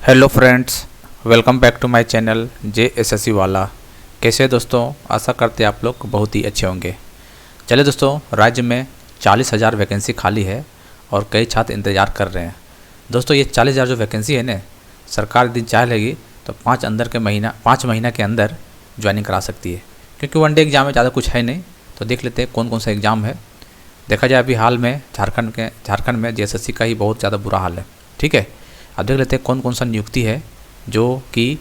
Hello friends, welcome back to my channel JSSC वाला। कैसे हैं दोस्तों? आशा करते हैं आप लोग बहुत ही अच्छे होंगे। चलिए दोस्तों, राज्य में 40,000 वैकेंसी खाली है और कई छात्र इंतज़ार कर रहे हैं। दोस्तों ये 40,000 जो वैकेंसी है ना, सरकार यदि चाह लेगी तो 5 महीना के अंदर ज्वाइनिंग करा सकती है, क्योंकि वन डे एग्ज़ाम में ज़्यादा कुछ है नहीं। तो देख लेते हैं कौन कौन सा एग्ज़ाम है। देखा जाए अभी हाल में झारखंड में JSSC का ही बहुत ज़्यादा बुरा हाल है। ठीक है, अब देख लेते हैं कौन कौन सा नियुक्ति है जो कि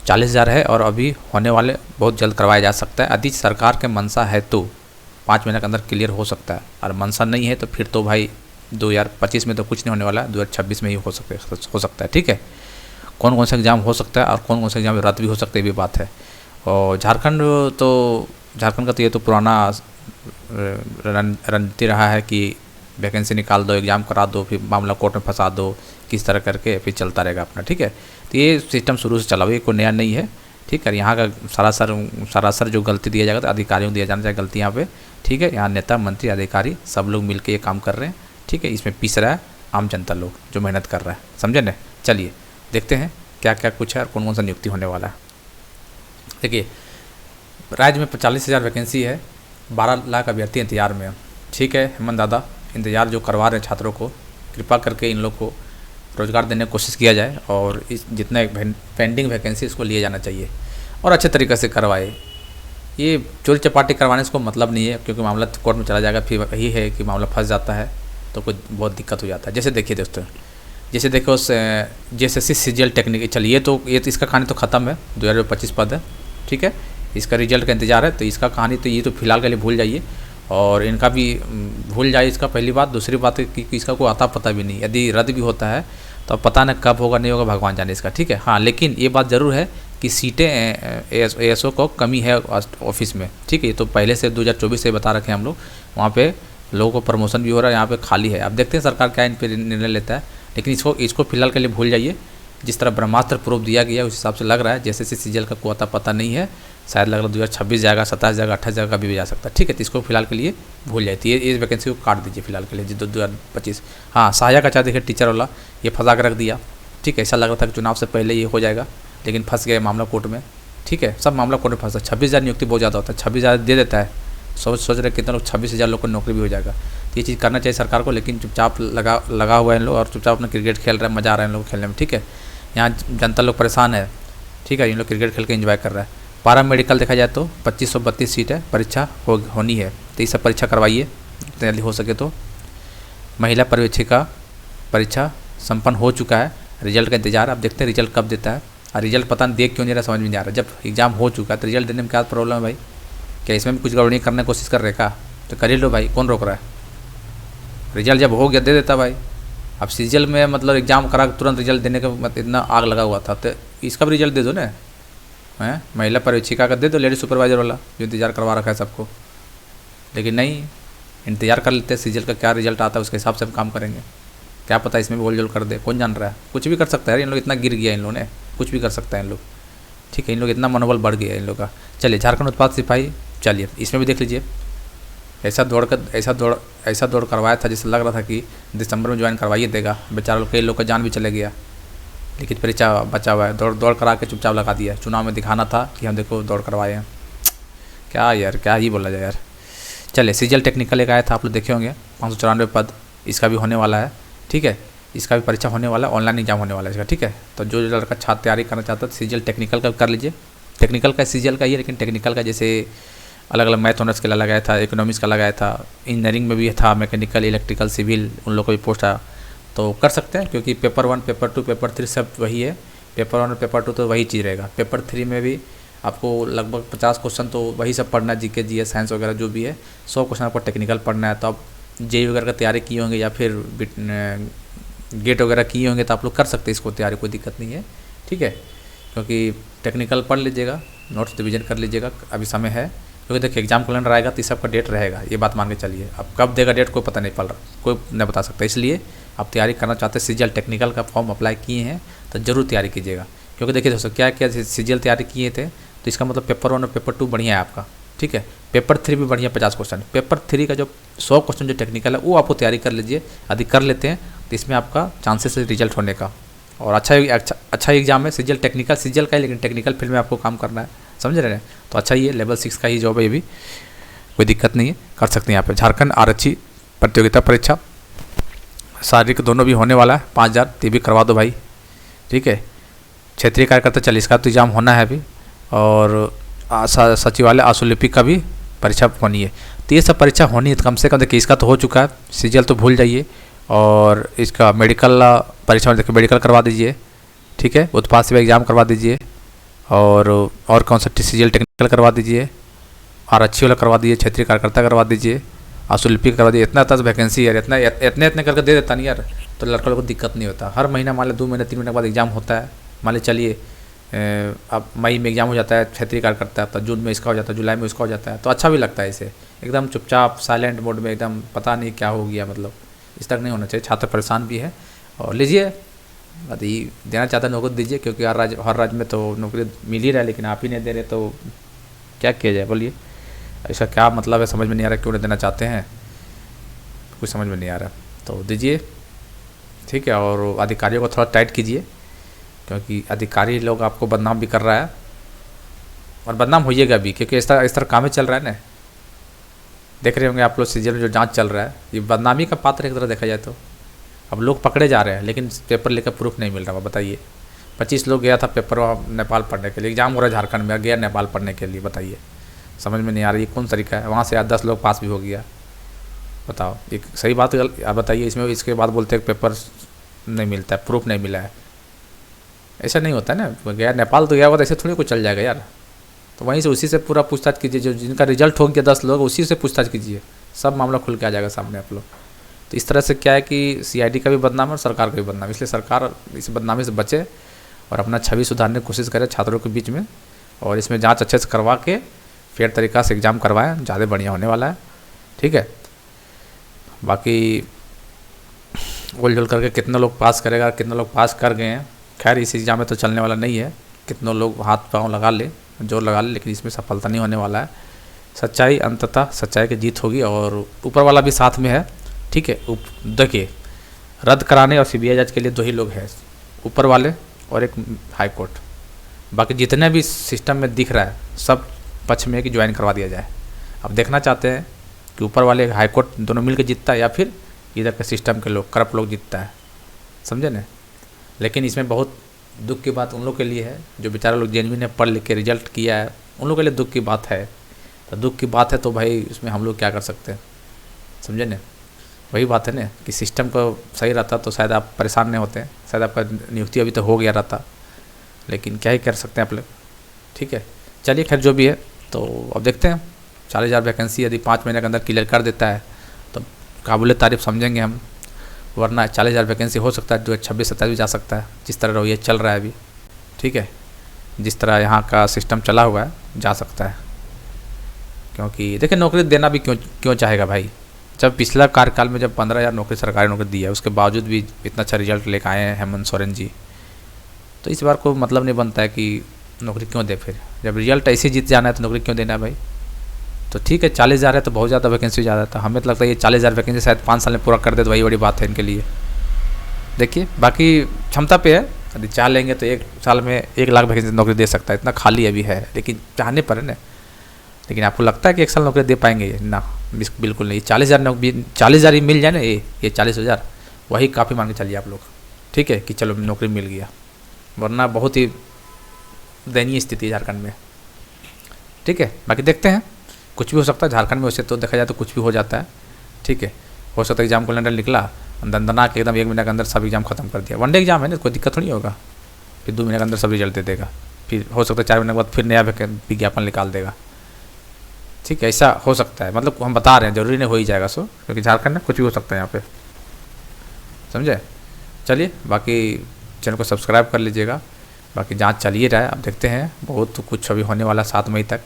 40,000 है और अभी होने वाले बहुत जल्द करवाया जा सकता है। यदि सरकार के मंशा है तो 5 महीने के अंदर क्लियर हो सकता है, और मंशा नहीं है तो फिर तो भाई 2025 में तो कुछ नहीं होने वाला है, 2026 में ही हो सकता है। ठीक है, कौन कौन सा एग्ज़ाम हो सकता है और कौन कौन सा एग्ज़ाम रद्द भी हो सकता है, ये भी बात है। और झारखंड का तो ये तो पुराना रणनीति रहा है कि वैकेंसी निकाल दो, एग्ज़ाम करा दो, फिर मामला कोर्ट में फंसा दो, किस तरह करके फिर चलता रहेगा अपना। ठीक है, तो ये सिस्टम शुरू से चला हुआ, ये कोई नया नहीं है। ठीक है, यहाँ का सरासर जो गलती दिया जाएगा तो अधिकारियों को दिया जाना चाहिए गलती यहाँ पे। ठीक है, यहाँ नेता मंत्री अधिकारी सब लोग मिलकर ये काम कर रहे हैं। ठीक है, इसमें पीस रहा है आम जनता लोग जो मेहनत कर रहा है, समझे न। चलिए देखते हैं क्या क्या कुछ है और कौन कौन सा नियुक्ति होने वाला है। देखिए, राज्य में 40,000 वैकेंसी है, 12 लाख अभ्यर्थी इंतजार में। ठीक है हेमंत दादा, इंतज़ार जो करवा रहे हैं छात्रों को, कृपा करके इन लोग को रोज़गार देने की कोशिश किया जाए और इस जितने पेंडिंग वैकेंसी इसको लिए जाना चाहिए और अच्छे तरीके से करवाए। ये चोरी चपाटी करवाने से कोई मतलब नहीं है, क्योंकि मामला कोर्ट में चला जाएगा, फिर वही है कि मामला फंस जाता है तो कुछ बहुत दिक्कत हो जाता है। जैसे देखिए दोस्तों, जैसे देखो JSSC CGL टेक्निकल, चलिए ये तो इसका कहानी तो ख़त्म है, 2025 पद है। ठीक है, इसका रिजल्ट का इंतज़ार है, तो इसका कहानी तो ये तो फिलहाल के लिए भूल जाइए, और इनका भी भूल जाए इसका पहली बात। दूसरी बात है कि इसका कोई आता पता भी नहीं, यदि रद्द भी होता है तो पता न कब होगा नहीं होगा, भगवान जाने इसका। ठीक है, हाँ, लेकिन ये बात ज़रूर है कि सीटें ASO को कमी है ऑफिस में। ठीक है, ये तो पहले से 2024 से बता रखे हैं हम लोग, वहाँ पे लोगों को प्रमोशन भी हो रहा है, यहाँ पे खाली है। अब देखते हैं सरकार क्या इन पर निर्णय लेता है, लेकिन इसको फिलहाल के लिए भूल जाइए। जिस तरह ब्रह्मास्त्र प्रूफ दिया गया उस हिसाब से लग रहा है JSSC CGL का कोई आता पता नहीं है, शायद लग रहा है 2026 जाएगा, 27 जाएगा, 28 जाएगा, कभी भी जा सकता है। ठीक है, तो इसको फिलहाल के लिए भूल जाती है, ये वैकेंसी को काट दीजिए फिलहाल के लिए जी 2025। हाँ, सहायक आचार्य देखिए टीचर वाला, ये फंसा कर रख दिया। ठीक है, ऐसा लग रहा था कि चुनाव से पहले ये हो जाएगा, लेकिन फंस गया मामला कोर्ट में। ठीक है, सब मामला कोर्ट में फंसा। 26,000 नियुक्ति बहुत ज़्यादा होता है, 26,000 दे देता है, सोच रहे कितने लोग 26,000 लोग को नौकरी भी हो जाएगा। तो ये चीज़ करना चाहिए सरकार को, लेकिन चुपचाप लगा हुआ है इन लोग, और चुपचाप अपना क्रिकेट खेल रहे हैं, मज़ा आ रहा है इन लोग खेलने में। ठीक है, यहाँ जनता लोग परेशान है। ठीक है, इन लोग क्रिकेट खेल के एंजॉय कर रहा है। पारा मेडिकल देखा जाए तो 2532 सीट है, परीक्षा होनी है, तो ये सब परीक्षा करवाइए जल्दी हो सके तो। महिला पर्यवेक्षिका परीक्षा संपन्न हो चुका है, रिजल्ट का इंतजार। अब देखते हैं रिजल्ट कब देता है, और रिजल्ट पता नहीं देख क्यों नहीं रहा, समझ में नहीं आ रहा। जब एग्जाम हो चुका है तो रिजल्ट देने में क्या प्रॉब्लम है भाई? क्या इसमें भी कुछ गड़बड़ी करने की कोशिश कर रहे का? तो कर ही लो भाई, कौन रोक रहा है? रिजल्ट जब हो गया दे देता भाई। अब CGL में मतलब एग्जाम करा तुरंत रिजल्ट देने का मतलब इतना आग लगा हुआ था, तो इसका भी रिजल्ट दे दो ना। हैं, महिला पर्यवेक्षिका का दे दो, लेडी सुपरवाइजर वाला जो इंतज़ार करवा रखा है सबको। लेकिन नहीं, इंतज़ार कर लेते हैं CGL का क्या रिजल्ट आता है, उसके हिसाब से हम काम करेंगे। क्या पता इसमें भी बोल जोल कर दे, कौन जान रहा है? कुछ भी कर सकता है इन लोग, इतना गिर गया इन लोगों ने, कुछ भी कर सकता है इन लोग। ठीक है, इन लोग इतना मनोबल बढ़ गया इन लोग का। चलिए, झारखंड उत्पाद सिपाही, चलिए इसमें भी देख लीजिए। ऐसा दौड़ करवाया था जिससे लग रहा था कि दिसंबर में ज्वाइन करवाइए देगा, बेचारा कई लोग का जान भी चले गया, लेकिन परीक्षा बचा हुआ है। दौड़ करा के चुपचाप लगा दिया। चुनाव में दिखाना था कि हम देखो दौड़ करवाए हैं। क्या यार, क्या ही बोला जाए यार। चलिए, CGL टेक्निकल एक आया था, आप लोग देखे होंगे, 594 पद, इसका भी होने वाला है। ठीक है, इसका भी परीक्षा होने वाला है, ऑनलाइन एग्जाम होने वाला है इसका। ठीक है, तो जो लड़का छात्र तैयारी करना चाहता है CGL टेक्निकल का कर लीजिए। टेक्निकल का CGL का ही है, लेकिन टेक्निकल का जैसे अलग अलग मैथ ऑनर्स के लिए लगाया था, इकोनॉमिक्स का लगाया था, इंजीनियरिंग में भी था, मैकेनिकल, इलेक्ट्रिकल, सिविल, उन लोगों को भी पोस्ट आया, तो कर सकते हैं। क्योंकि पेपर 1, पेपर 2, पेपर 3 सब वही है। पेपर 1 और पेपर 2 तो वही चीज़ रहेगा। पेपर 3 में भी आपको लगभग 50 क्वेश्चन तो वही सब पढ़ना है, GK GS साइंस वगैरह जो भी है। 100 क्वेश्चन आपको टेक्निकल पढ़ना है। तो आप JEE वगैरह का तैयारी किए होंगे या फिर गेट वगैरह किए होंगे तो आप लोग कर सकते हैं इसको तैयारी, कोई दिक्कत नहीं है। ठीक है, क्योंकि टेक्निकल पढ़ लीजिएगा, नोट्स रिविजन कर लीजिएगा, अभी समय है। क्योंकि देखिए एग्जाम कैलेंडर आएगा तो सबका डेट रहेगा, ये बात मान के चलिए। अब कब देगा डेट कोई पता नहीं पड़ रहा, कोई नहीं बता सकता। इसलिए आप तैयारी करना चाहते हैं, CGL टेक्निकल का फॉर्म अप्लाई किए हैं तो ज़रूर तैयारी कीजिएगा। क्योंकि देखिए दोस्तों, क्या क्या CGL तैयारी किए थे तो इसका मतलब पेपर 1 और पेपर 2 बढ़िया है आपका। ठीक है, पेपर 3 भी बढ़िया 50 क्वेश्चन। पेपर 3 का जो 100 क्वेश्चन जो टेक्निकल है वो आपको तैयारी कर लीजिए। यदि कर लेते हैं तो इसमें आपका चांसेस है रिजल्ट होने का। और अच्छा एग्ज़ाम है। सीजीएल टेक्निकल सीजीएल का है, लेकिन टेक्निकल फील्ड में आपको काम करना है, समझ रहे हैं। तो अच्छा ही है, लेवल 6 का ही जॉब है ये भी, कोई दिक्कत नहीं है, कर सकते हैं यहाँ पे। झारखंड आरक्षी प्रतियोगिता परीक्षा शारीरिक दोनों भी होने वाला है, 5000 तो भी करवा दो भाई, ठीक है। क्षेत्रीय कार्यकर्ता 40 का तो एग्ज़ाम होना है अभी, और सचिवालय आशुलिपिक का भी परीक्षा होनी है। तो ये सब परीक्षा होनी है, तो कम से कम देखिए इसका तो हो चुका है, सीजीएल तो भूल जाइए, और इसका मेडिकल परीक्षा में देखिए मेडिकल करवा दीजिए, ठीक है। उत्पाद सेवा एग्ज़ाम करवा दीजिए, और कौन सा सीजीएल टेक्निकल करवा दीजिए, आरक्षी वाला करवा दीजिए, क्षेत्रीय कार्यकर्ता करवा दीजिए, आशुलिपिक करवा दीजिए। इतना तक वैकेंसी है, इतने करके दे देता नहीं यार, तो लड़का लोग को दिक्कत नहीं होता। हर महीना मान लो 2 महीने 3 महीने बाद एग्ज़ाम होता है, मान ली चलिए अब मई में एग्ज़ाम हो जाता है क्षेत्रीय कार्यकर्ता, तो जून में इसका हो जाता है, जुलाई में इसका हो जाता है, तो अच्छा भी लगता है इसे। एकदम चुपचाप साइलेंट मोड में, एकदम पता नहीं क्या हो गया, मतलब इस तक नहीं होना चाहिए। छात्र परेशान भी है, और लीजिए यदि देना चाहता है नौकरी दीजिए, क्योंकि हर राज्य में तो नौकरी मिल ही रहा है, लेकिन आप ही नहीं दे रहे, तो क्या किया जाए बोलिए। इसका क्या मतलब है समझ में नहीं आ रहा, क्यों नहीं देना चाहते हैं, कुछ समझ में नहीं आ रहा, तो दीजिए, ठीक है। और अधिकारियों को थोड़ा टाइट कीजिए, क्योंकि अधिकारी लोग आपको बदनाम भी कर रहा है, और बदनाम होइएगा भी, क्योंकि इस तरह काम ही चल रहा है ना। देख रहे होंगे आप लोग सीजीएल में जो जांच चल रहा है, ये बदनामी का पात्र एक तरह देखा जाए तो। अब लोग पकड़े जा रहे हैं, लेकिन पेपर लेकर प्रूफ नहीं मिल रहा। बताइए, 25 लोग गया था पेपर नेपाल पढ़ने के लिए, एग्जाम हो रहा है झारखंड में, गया नेपाल पढ़ने के लिए, बताइए। समझ में नहीं आ रही कौन तरीका है। वहाँ से 10 लोग पास भी हो गया, बताओ ये सही बात आप बताइए। इसमें इसके बाद बोलते हैं पेपर नहीं मिलता है, प्रूफ नहीं मिला है। ऐसा नहीं होता है ना, गया नेपाल तो गया हुआ, ऐसे थोड़ी कुछ चल जाएगा यार। तो वहीं से उसी से पूरा पूछताछ कीजिए, जो जिनका रिजल्ट हो गया 10 लोग, उसी से पूछताछ कीजिए, सब मामला खुल के आ जाएगा सामने आप लोग। तो इस तरह से क्या है कि सीआईडी का भी बदनाम है और सरकार का भी बदनाम, इसलिए सरकार इस बदनामी से बचे और अपना छवि सुधारने की कोशिश करे छात्रों के बीच में, और इसमें जांच अच्छे से करवा के फेयर तरीक़ा से एग्ज़ाम करवाएं, ज़्यादा बढ़िया होने वाला है, ठीक है। बाकी गोल झोल करके कितने लोग पास करेगा, कितने लोग पास कर गए हैं, खैर इस एग्ज़ाम में तो चलने वाला नहीं है। कितने लोग हाथ पाँव लगा ले, जोर लगा ले, लेकिन इसमें सफलता नहीं होने वाला है। सच्चाई अंततः सच्चाई की जीत होगी, और ऊपर वाला भी साथ में है, ठीक है। देखिए, रद्द कराने और सीबीआई जज के लिए 2 ही लोग हैं, ऊपर वाले और एक हाई कोर्ट। बाकी जितने भी सिस्टम में दिख रहा है सब पक्ष में कि ज्वाइन करवा दिया जाए। अब देखना चाहते हैं कि ऊपर वाले हाई कोर्ट दोनों मिल के जीतता है, या फिर इधर के सिस्टम के लोग करप्ट लोग जीतता है, समझे ना। लेकिन इसमें बहुत दुख की बात उन लोग के लिए है जो बेचारे लोग जेनविन ने पढ़ लिख के रिजल्ट किया है, उन लोग के लिए दुख की बात है। तो दुख की बात है तो भाई उसमें हम लोग क्या कर सकते हैं, समझे ना। वही बात है ना कि सिस्टम को सही रहता तो शायद आप परेशान नहीं होते, शायद आपका नियुक्ति अभी तो हो गया रहता, लेकिन क्या ही कर सकते हैं आप लोग, ठीक है। चलिए खैर जो भी है, तो अब देखते हैं 40,000 वैकेंसी यदि 5 महीने के अंदर क्लियर कर देता है तो काबिल तारीफ समझेंगे हम, वरना 40,000 वैकेंसी हो सकता है जो 26-27 भी जा सकता है, जिस तरह रवैया चल रहा है अभी, ठीक है। जिस तरह यहाँ का सिस्टम चला हुआ है जा सकता है, क्योंकि देखिए नौकरी देना भी क्यों चाहेगा भाई। जब पिछला कार्यकाल में जब 15,000 नौकरी सरकारी नौकरी दी है, उसके बावजूद भी इतना अच्छा रिजल्ट लेकर आए हैं हेमंत सोरेन जी, तो इस बार को मतलब नहीं बनता है कि नौकरी क्यों दे। फिर जब रिजल्ट ऐसे जीत जाना है तो नौकरी क्यों देना है भाई। तो ठीक है 40,000 है तो बहुत ज़्यादा वैकेंसी ज़्यादा था, हमें तो लगता है ये 40,000 वैकेंसी शायद 5 साल में पूरा कर दे तो वही बड़ी बात है इनके लिए। देखिए बाकी क्षमता पे है, यदि चाह लेंगे तो 1 साल में 1 लाख वैकेंसी नौकरी दे सकता है, इतना खाली अभी है, लेकिन चाहने पर है ना। लेकिन आपको लगता है कि 1 साल नौकरी दे पाएंगे ना, बिल्कुल नहीं। 40,000 ही मिल जाए ना, ये 40,000 वही काफ़ी मान के चलिए आप लोग, ठीक है, कि चलो नौकरी मिल गया, वरना बहुत ही दयनीय स्थिति है झारखंड में, ठीक है। बाकी देखते हैं, कुछ भी हो सकता है झारखंड में, वैसे तो देखा जाए तो कुछ भी हो जाता है, ठीक है। हो सकता है एग्जाम कैलेंडर निकला दंदना के एकदम 1 महीने के अंदर सब एग्जाम खत्म कर दिया, 1 डे एग्जाम है ना, कोई दिक्कत थोड़ी होगा, फिर 2 महीने के अंदर सब रिजल्ट दे देगा, फिर हो सकता है 4 महीने के बाद फिर नया विज्ञापन निकाल देगा, ठीक है। ऐसा हो सकता है, मतलब हम बता रहे हैं, जरूरी नहीं हो ही जाएगा सो, क्योंकि झारखंड में कुछ भी हो सकता है यहाँ पे, समझे। चलिए बाकी चैनल को सब्सक्राइब कर लीजिएगा, बाकी जांच चलिए रहा है, अब देखते हैं, बहुत कुछ अभी होने वाला 7 मई तक,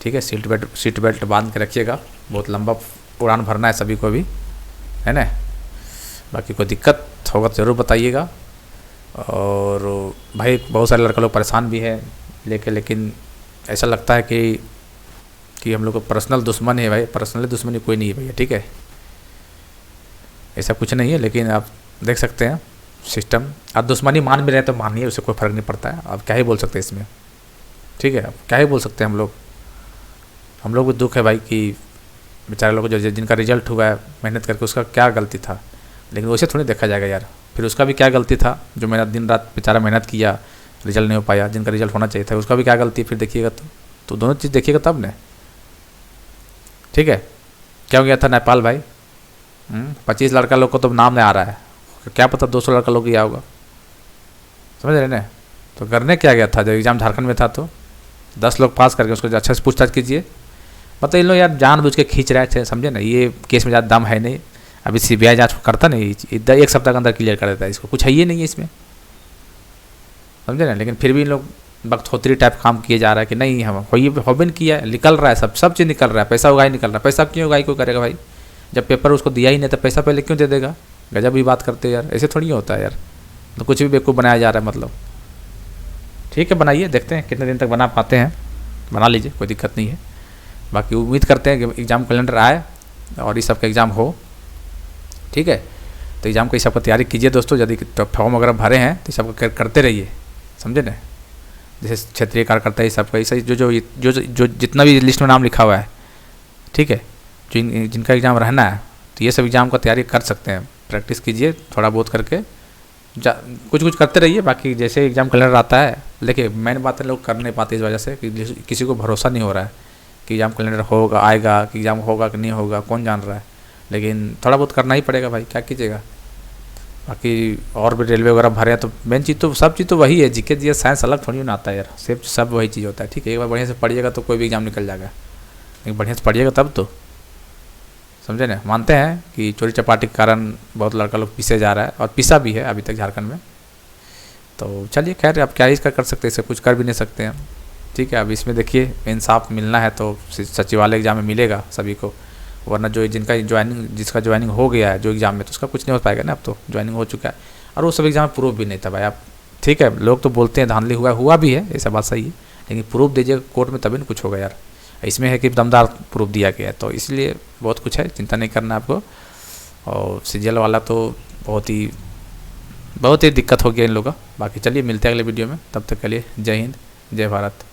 ठीक है। सीट बेल्ट बांध के रखिएगा, बहुत लंबा उड़ान भरना है सभी को भी, है ना। बाकी कोई दिक्कत होगा तो ज़रूर बताइएगा। और भाई बहुत सारे लड़के लोग परेशान भी हैं लेकिन ऐसा लगता है कि हम लोग को पर्सनल दुश्मन है भाई, पर्सनली दुश्मनी कोई नहीं है भैया, ठीक है, ऐसा कुछ नहीं है। लेकिन आप देख सकते हैं सिस्टम। अब दुश्मनी मान भी रहे तो मानिए, उससे कोई फ़र्क नहीं पड़ता है। अब क्या ही बोल सकते हैं इसमें, ठीक है। अब क्या ही बोल सकते हैं हम लोग भी दुख है भाई कि बेचारे लोग जो जिनका रिजल्ट हुआ है मेहनत करके, उसका क्या गलती था। लेकिन वैसे थोड़ी देखा जाएगा यार, फिर उसका भी क्या गलती था जो मेरा दिन रात बेचारा मेहनत किया, रिजल्ट नहीं हो पाया। जिनका रिजल्ट होना चाहिए था उसका भी क्या गलती है, फिर देखिएगा तो दोनों चीज़ देखिएगा तब ने, ठीक है। क्या हो गया था नेपाल भाई, 25 लड़का लोग को तो नाम नहीं आ रहा है, क्या पता 200 लड़का लोग गया होगा, समझ रहे ना। तो करने क्या गया था, जब एग्ज़ाम झारखंड में था तो 10 लोग पास करके उसको अच्छा से पूछताछ कीजिए। मतलब इन लोग यार जानबूझ के खींच रहे थे, समझे ना। ये केस में ज़्यादा दम है नहीं, अभी CBI जांच करता नहीं, एक सप्ताह के अंदर क्लियर कर देता है इसको, कुछ है ही नहीं है इसमें, समझे ना। लेकिन फिर भी इन लोग बख्तोतरी टाइप काम किए जा रहा है कि नहीं हम हो भी किया है, निकल रहा है, सब चीज़ निकल रहा है, पैसा उगाई निकल रहा है। पैसा क्यों उगाई, क्यों करेगा भाई, जब पेपर उसको दिया ही नहीं तो पैसा पहले क्यों दे देगा। गजब भी बात करते हैं यार, ऐसे थोड़ी होता है यार, तो कुछ भी बेवकूफ़ बनाया जा रहा है मतलब। ठीक है बनाइए, देखते हैं कितने दिन तक बना पाते हैं, बना लीजिए, कोई दिक्कत नहीं है। बाकी उम्मीद करते हैं कि एग्ज़ाम कैलेंडर आए और इस सब का एग्ज़ाम हो, ठीक है। तो एग्ज़ाम की सबका तैयारी कीजिए दोस्तों, यदि तो फॉर्म वगैरह भरे हैं तो सबका करते रहिए, समझे ना। जैसे क्षेत्रीय कार्यकर्ता ये सब का ऐसा जो जितना भी लिस्ट में नाम लिखा हुआ है, ठीक है, जिनका एग्ज़ाम रहना है, तो ये सब एग्ज़ाम का तैयारी कर सकते हैं। प्रैक्टिस कीजिए थोड़ा बहुत करके, कुछ करते रहिए। बाकी जैसे एग्ज़ाम कैलेंडर आता है, देखिए मेन बात है लोग कर नहीं पाते इस वजह से कि किसी को भरोसा नहीं हो रहा है कि एग्ज़ाम कैलेंडर होगा, आएगा, कि एग्ज़ाम होगा कि नहीं होगा, कौन जान रहा है। लेकिन थोड़ा बहुत करना ही पड़ेगा भाई, क्या कीजिएगा। बाकी और भी रेलवे वगैरह भरे हैं तो मेन चीज़ तो सब चीज़ तो वही है, जीके जी साइंस अलग थोड़ी ना आता है यार, सिर्फ सब वही चीज़ होता है, ठीक है। एक बार बढ़िया से पढ़िएगा तो कोई भी एग्ज़ाम निकल जाएगा, लेकिन बढ़िया से पढ़िएगा तब तो, समझे ना। मानते हैं कि चोरी चपाटी के कारण बहुत लड़का लोग पीछे जा रहा है, और पीछा भी है अभी तक झारखंड में। तो चलिए खैर, अब क्या ही इसका कर सकते हैं, इससे कुछ कर भी नहीं सकते हैं, ठीक है। अब इसमें देखिए इंसाफ मिलना है तो सचिवालय एग्ज़ाम में मिलेगा सभी को, वरना जो जिसका ज्वाइनिंग हो गया है जो एग्ज़ाम में, तो उसका कुछ नहीं हो पाएगा ना। अब तो ज्वाइनिंग हो चुका है, और वो सब एग्ज़ाम में प्रूफ भी नहीं था भाई। आप ठीक है, लोग तो बोलते हैं धांधली हुआ भी है, ऐसा बात सही है, लेकिन प्रूफ दीजिएगा कोर्ट में तभी ना कुछ होगा यार। इसमें है कि दमदार प्रूफ दिया गया है, तो इसलिए बहुत कुछ है, चिंता नहीं करना आपको। और CGL वाला तो बहुत ही दिक्कत हो गया इन लोगों का। बाकी चलिए मिलते हैं अगले वीडियो में, तब तक के लिए जय हिंद, जय भारत।